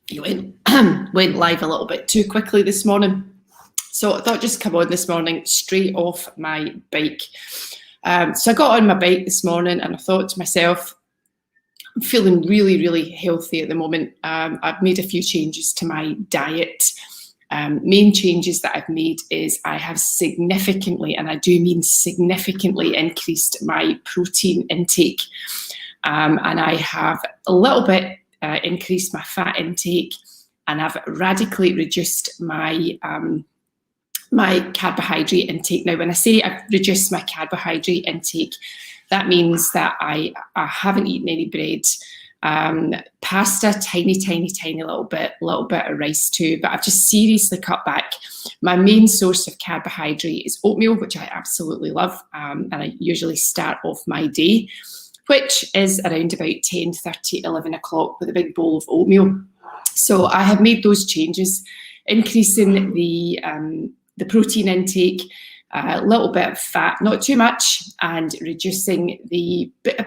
You went live a little bit too quickly this morning. So I thought I'd just come on this morning straight off my bike. So I got on my bike this morning and I thought to myself, I'm feeling really, really healthy at the moment. I've made a few changes to my diet. Main changes that I've made is I have significantly, and I do mean significantly, increased my protein intake. And I have a little bit increased my fat intake, and I've radically reduced my my carbohydrate intake. Now, when I say I've reduced my carbohydrate intake, that means that I haven't eaten any bread, pasta, tiny little bit of rice too, but I've just seriously cut back. My main source of carbohydrate is oatmeal, which I absolutely love, and I usually start off my day, which is around about 10:30, 11 o'clock with a big bowl of oatmeal. So I have made those changes, increasing the protein intake, a little bit of fat, not too much, and reducing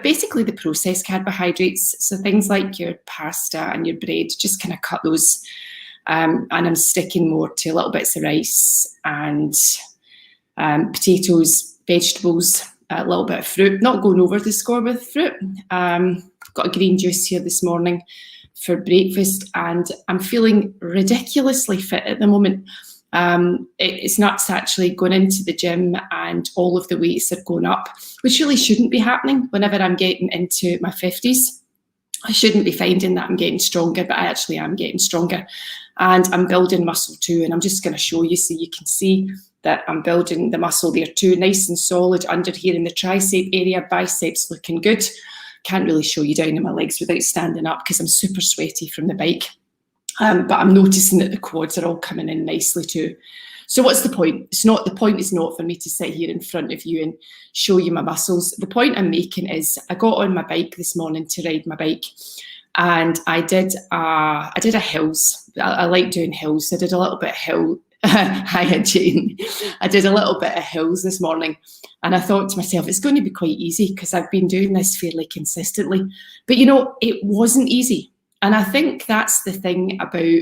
basically the processed carbohydrates. So things like your pasta and your bread, just kind of cut those. And I'm sticking more to little bits of rice and potatoes, vegetables, a little bit of fruit, not going over the score with fruit. Got a green juice here this morning for breakfast, and I'm feeling ridiculously fit at the moment. It's nuts actually going into the gym and all of the weights are going up, which really shouldn't be happening whenever I'm getting into my 50s. I shouldn't be finding that I'm getting stronger, but I actually am getting stronger. And I'm building muscle too, and I'm just going to show you so you can see that I'm building the muscle there too, nice and solid under here in the tricep area, biceps looking good. Can't really show you down in my legs without standing up because I'm super sweaty from the bike. But I'm noticing that the quads are all coming in nicely too. So what's the point? The point is not for me to sit here in front of you and show you my muscles. The point I'm making is I got on my bike this morning to ride my bike, and I did a hills. I like doing hills. So I did a little bit of hill. Hiya, Jane. I did a little bit of hills this morning, and I thought to myself, it's going to be quite easy because I've been doing this fairly consistently. But you know, it wasn't easy. And I think that's the thing about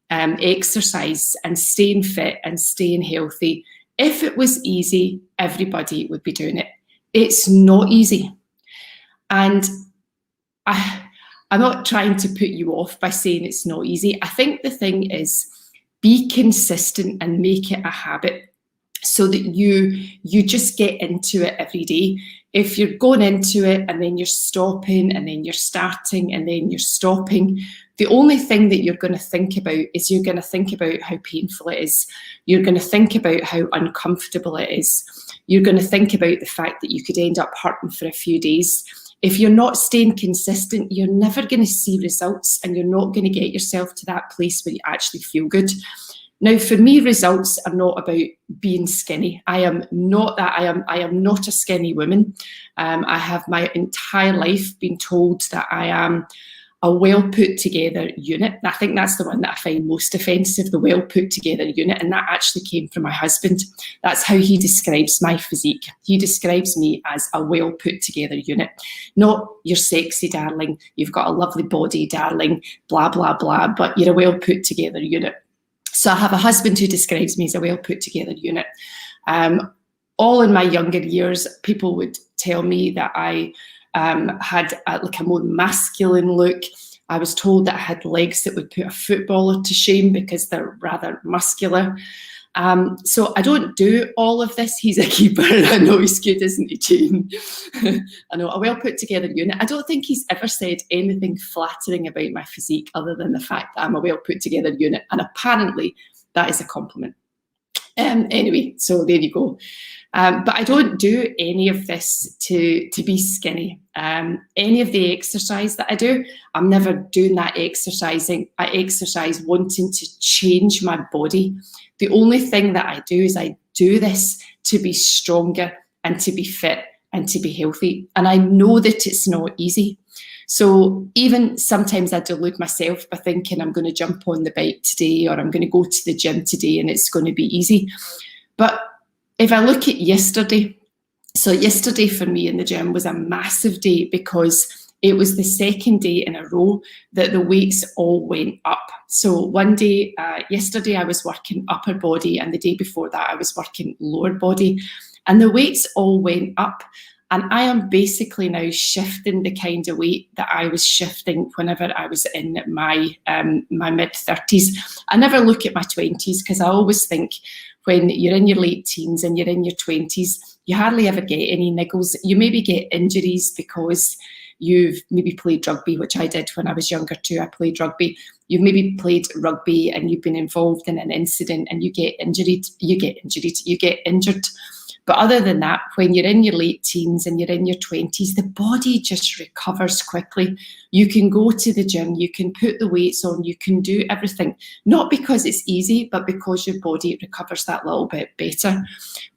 exercise and staying fit and staying healthy. If it was easy, everybody would be doing it. It's not easy. And I'm not trying to put you off by saying it's not easy. I think the thing is, be consistent and make it a habit so that you just get into it every day. If you're going into it and then you're stopping and then you're starting and then you're stopping, the only thing that you're going to think about is you're going to think about how painful it is. You're going to think about how uncomfortable it is. You're going to think about the fact that you could end up hurting for a few days. If you're not staying consistent, you're never going to see results, and you're not going to get yourself to that place where you actually feel good. Now, for me, results are not about being skinny. I am not that. I am not a skinny woman. I have my entire life been told that I am a well put together unit. And I think that's the one that I find most offensive, the well put together unit. And that actually came from my husband. That's how he describes my physique. He describes me as a well put together unit, not you're sexy, darling, you've got a lovely body, darling, blah, blah, blah, but you're a well put together unit. So I have a husband who describes me as a well put together unit. All in my younger years, people would tell me that I had like a more masculine look. I was told that I had legs that would put a footballer to shame because they're rather muscular. So I don't do all of this. He's a keeper. I know he's good, isn't he, Jane? I know, a well put together unit. I don't think he's ever said anything flattering about my physique other than the fact that I'm a well put together unit. And apparently that is a compliment. Anyway, so there you go. But I don't do any of this to be skinny. Any of the exercise that I do, I'm never doing that exercising. I exercise wanting to change my body. The only thing that I do is I do this to be stronger and to be fit and to be healthy. And I know that it's not easy. So even sometimes I delude myself by thinking I'm going to jump on the bike today or I'm going to go to the gym today and it's going to be easy. But if I look at yesterday, so yesterday for me in the gym was a massive day because it was the second day in a row that the weights all went up. So one day, yesterday I was working upper body, and the day before that I was working lower body, and the weights all went up. And I am basically now shifting the kind of weight that I was shifting whenever I was in my mid-30s. I never look at my 20s, because I always think when you're in your late teens and you're in your 20s, you hardly ever get any niggles. You maybe get injuries because you've maybe played rugby, which I did when I was younger too. I played rugby. You've maybe played rugby and you've been involved in an incident and you get injured. But other than that, when you're in your late teens and you're in your 20s, the body just recovers quickly. You can go to the gym, you can put the weights on, you can do everything, not because it's easy, but because your body recovers that little bit better.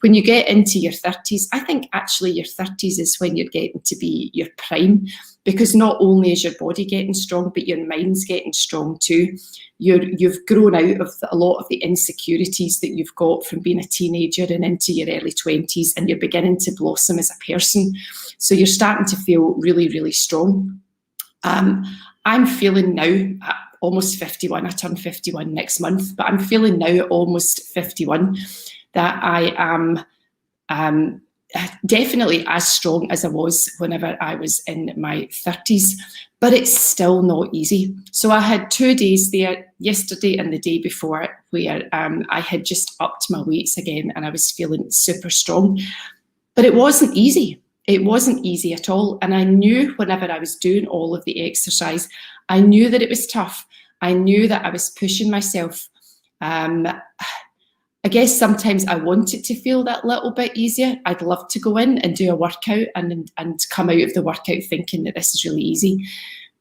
When you get into your 30s, I think actually your 30s is when you're getting to be your prime, because not only is your body getting strong, but your mind's getting strong too. You've grown out of a lot of the insecurities that you've got from being a teenager and into your early 20s, and you're beginning to blossom as a person. So you're starting to feel really, really strong. I'm feeling now at almost 51, I turn 51 next month, but I'm feeling now at almost 51 that I am definitely as strong as I was whenever I was in my 30s, but it's still not easy. So I had 2 days there, yesterday and the day before, where I had just upped my weights again and I was feeling super strong, but it wasn't easy. It wasn't easy at all. And I knew whenever I was doing all of the exercise, I knew that it was tough. I knew that I was pushing myself. I guess sometimes I want it to feel that little bit easier. I'd love to go in and do a workout and come out of the workout thinking that this is really easy.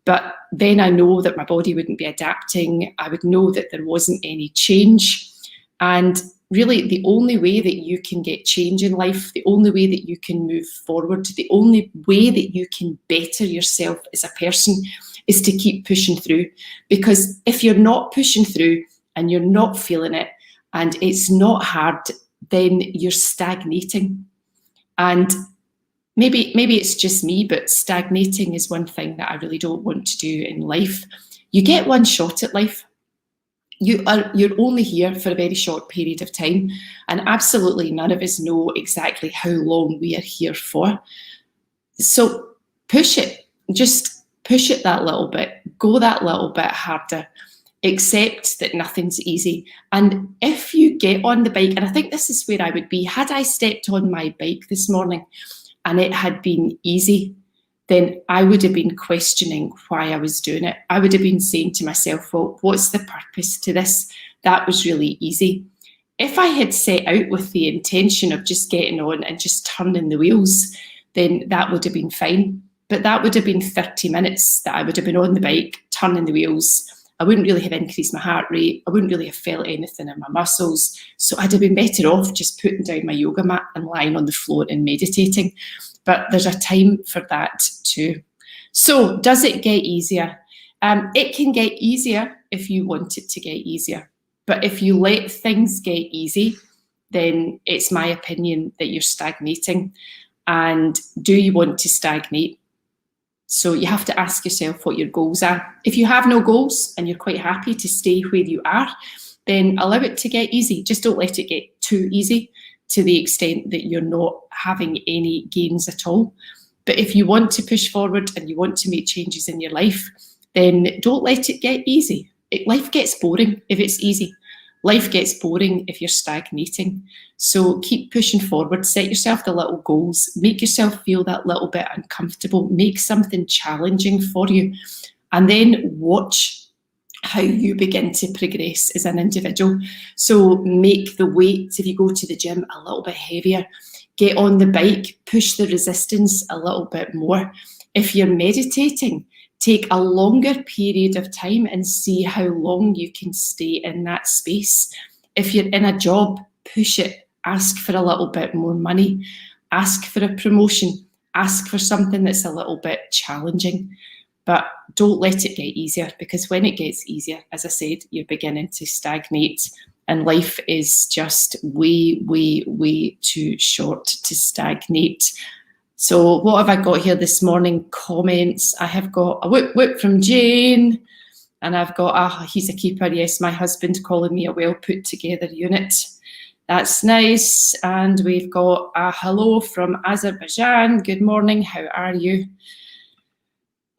But then I know that my body wouldn't be adapting. I would know that there wasn't any change. And really, the only way that you can get change in life, the only way that you can move forward, the only way that you can better yourself as a person is to keep pushing through. Because if you're not pushing through and you're not feeling it and it's not hard, then you're stagnating. And maybe it's just me, but stagnating is one thing that I really don't want to do in life. You get one shot at life. You're only here for a very short period of time, and absolutely none of us know exactly how long we are here for. So push it, just push it that little bit, go that little bit harder, accept that nothing's easy. And if you get on the bike, and I think this is where I would be, had I stepped on my bike this morning and it had been easy, then I would have been questioning why I was doing it. I would have been saying to myself, well, what's the purpose to this? That was really easy. If I had set out with the intention of just getting on and just turning the wheels, then that would have been fine. But that would have been 30 minutes that I would have been on the bike, turning the wheels. I wouldn't really have increased my heart rate. I wouldn't really have felt anything in my muscles. So I'd have been better off just putting down my yoga mat and lying on the floor and meditating. But there's a time for that too. So does it get easier? It can get easier if you want it to get easier. But if you let things get easy, then it's my opinion that you're stagnating. And do you want to stagnate? So you have to ask yourself what your goals are. If you have no goals and you're quite happy to stay where you are, then allow it to get easy. Just don't let it get too easy to the extent that you're not having any gains at all. But if you want to push forward and you want to make changes in your life, then don't let it get easy. Life gets boring if it's easy. Life gets boring if you're stagnating. So keep pushing forward, set yourself the little goals, make yourself feel that little bit uncomfortable, make something challenging for you, and then watch how you begin to progress as an individual. So make the weights, if you go to the gym, a little bit heavier. Get on the bike, push the resistance a little bit more. If you're meditating, take a longer period of time and see how long you can stay in that space. If you're in a job, push it. Ask for a little bit more money. Ask for a promotion. Ask for something that's a little bit challenging. But don't let it get easier, because when it gets easier, as I said, you're beginning to stagnate, and life is just way, way, way too short to stagnate. So what have I got here this morning? Comments. I have got a whoop whoop from Jane. And I've got he's a keeper. Yes, my husband calling me a well put together unit. That's nice. And we've got a hello from Azerbaijan. Good morning. How are you?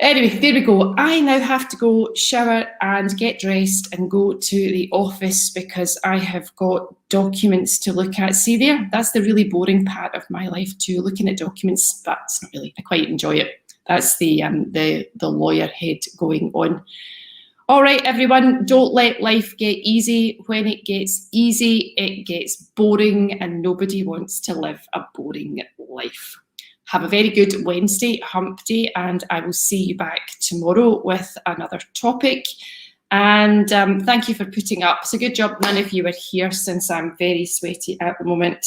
Anyway, there we go. I now have to go shower and get dressed and go to the office because I have got documents to look at. See there? That's the really boring part of my life too, looking at documents. But it's not really. I quite enjoy it. That's the lawyer head going on. All right, everyone, don't let life get easy. When it gets easy, it gets boring, and nobody wants to live a boring life. Have a very good Wednesday, hump day, and I will see you back tomorrow with another topic. And thank you for putting up. It's a good job none of you were here since I'm very sweaty at the moment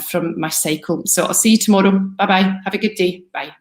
from my cycle. So I'll see you tomorrow. Bye-bye. Have a good day. Bye.